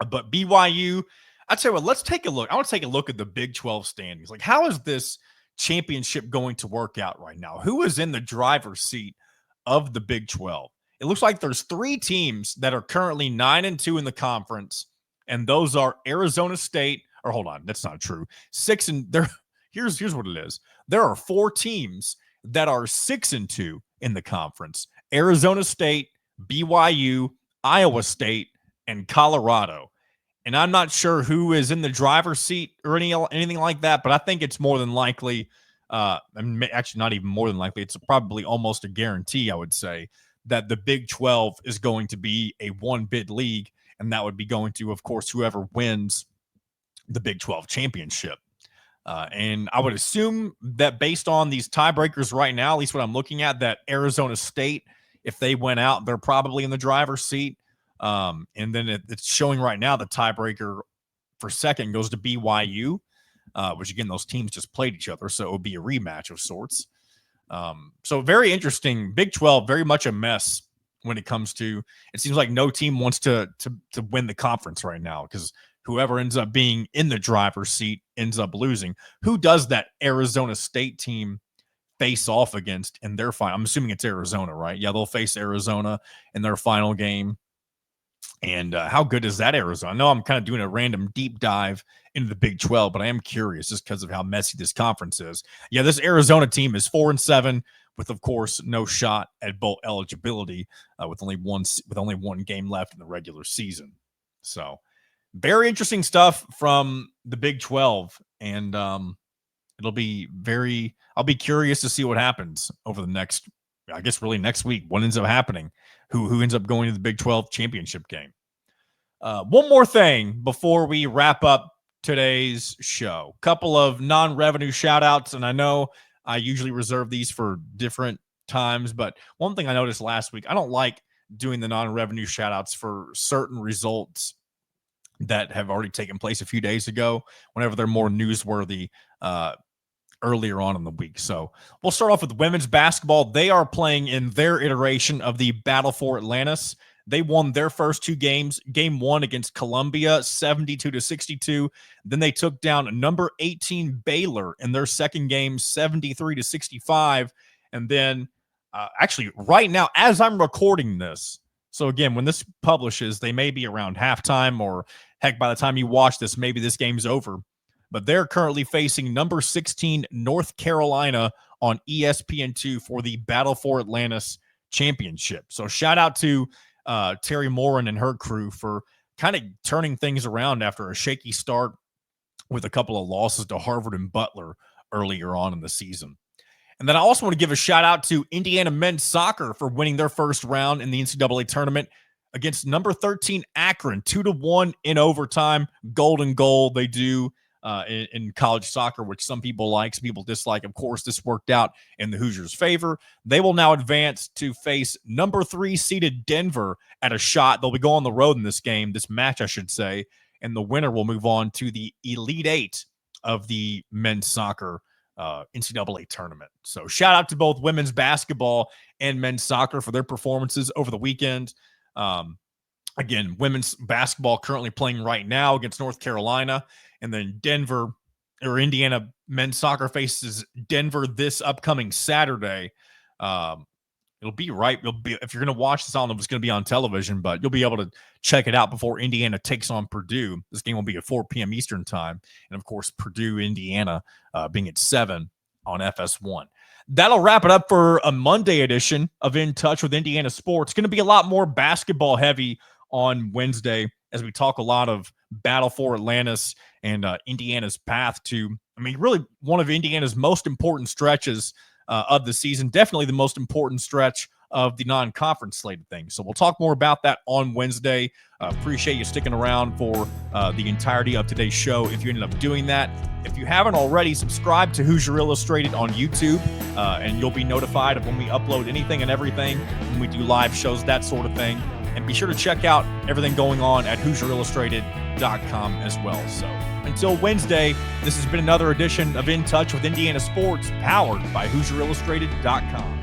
But BYU, I'd say, well, let's take a look. I want to take a look at the Big 12 standings. Like, how is this championship going to work out right now? Who is in the driver's seat of the Big 12? It looks like there's 3 teams that are currently 9-2 in the conference, and those are Arizona State. Or hold on, that's not true. 6 and there. Here's what it is. There are 4 teams that are 6-2 in the conference: Arizona State, BYU, Iowa State, and Colorado. And I'm not sure who is in the driver's seat or anything like that, but I think it's more than likely, actually not even more than likely, it's probably almost a guarantee, I would say, that the Big 12 is going to be a one-bid league, and that would be going to, of course, whoever wins the Big 12 championship. And I would assume that based on these tiebreakers right now, at least what I'm looking at, that Arizona State, if they went out, they're probably in the driver's seat. And then it's showing right now the tiebreaker for second goes to BYU, which, again, those teams just played each other, so it would be a rematch of sorts. So very interesting. Big 12, very much a mess when it comes to, it seems like no team wants to win the conference right now, because whoever ends up being in the driver's seat ends up losing. Who does that Arizona State team face off against in their final? I'm assuming it's Arizona, right? Yeah, they'll face Arizona in their final game. And how good is that Arizona? I know I'm kind of doing a random deep dive into the Big 12, but I am curious just because of how messy this conference is. Yeah, this Arizona team is 4-7 with, of course, no shot at bowl eligibility, with only one game left in the regular season. So very interesting stuff from the Big 12, and I'll be curious to see what happens over the next, I guess, really next week. What ends up happening? Who ends up going to the Big 12 championship game? One more thing before we wrap up today's show. Couple of non-revenue shout-outs, and I know I usually reserve these for different times, but one thing I noticed last week, I don't like doing the non-revenue shout-outs for certain results that have already taken place a few days ago, whenever they're more newsworthy earlier on in the week. So we'll start off with women's basketball. They are playing in their iteration of the Battle for Atlantis. They won their first 2 games. Game 1 against Columbia, 72-62. Then they took down number 18 Baylor in their second game, 73-65. And then actually right now, as I'm recording this, so again, when this publishes, they may be around halftime, or heck, by the time you watch this, maybe this game's over. But they're currently facing number 16 North Carolina on ESPN2 for the Battle for Atlantis championship. So shout out to Terry Morin and her crew for kind of turning things around after a shaky start with a couple of losses to Harvard and Butler earlier on in the season. And then I also want to give a shout out to Indiana men's soccer for winning their first round in the NCAA tournament against number 13 Akron, 2-1 in overtime. Golden goal they do in college soccer, which some people like, some people dislike. Of course, this worked out in the Hoosiers' favor. They will now advance to face number 3 seeded Denver at a shot. They'll be going on the road in this game, this match, I should say, and the winner will move on to the Elite 8 of the men's soccer NCAA tournament. So shout out to both women's basketball and men's soccer for their performances over the weekend. Again, women's basketball currently playing right now against North Carolina, and then Indiana men's soccer faces Denver this upcoming Saturday. It'll be right. If you're going to watch this, I don't know if it's going to be on television, but you'll be able to check it out before Indiana takes on Purdue. This game will be at 4 p.m. Eastern time. And, of course, Purdue, Indiana being at 7 on FS1. That'll wrap it up for a Monday edition of In Touch with Indiana Sports. It's going to be a lot more basketball heavy on Wednesday as we talk a lot of battle for Atlantis and Indiana's path to, really one of Indiana's most important stretches of the season. Definitely the most important stretch of the non-conference slate of things. So we'll talk more about that on Wednesday. Appreciate you sticking around for the entirety of today's show if you ended up doing that. If you haven't already, subscribe to Hoosier Illustrated on YouTube, and you'll be notified of when we upload anything and everything, when we do live shows, that sort of thing. And be sure to check out everything going on at HoosierIllustrated.com as well. So until Wednesday, this has been another edition of In Touch with Indiana Sports, powered by HoosierIllustrated.com.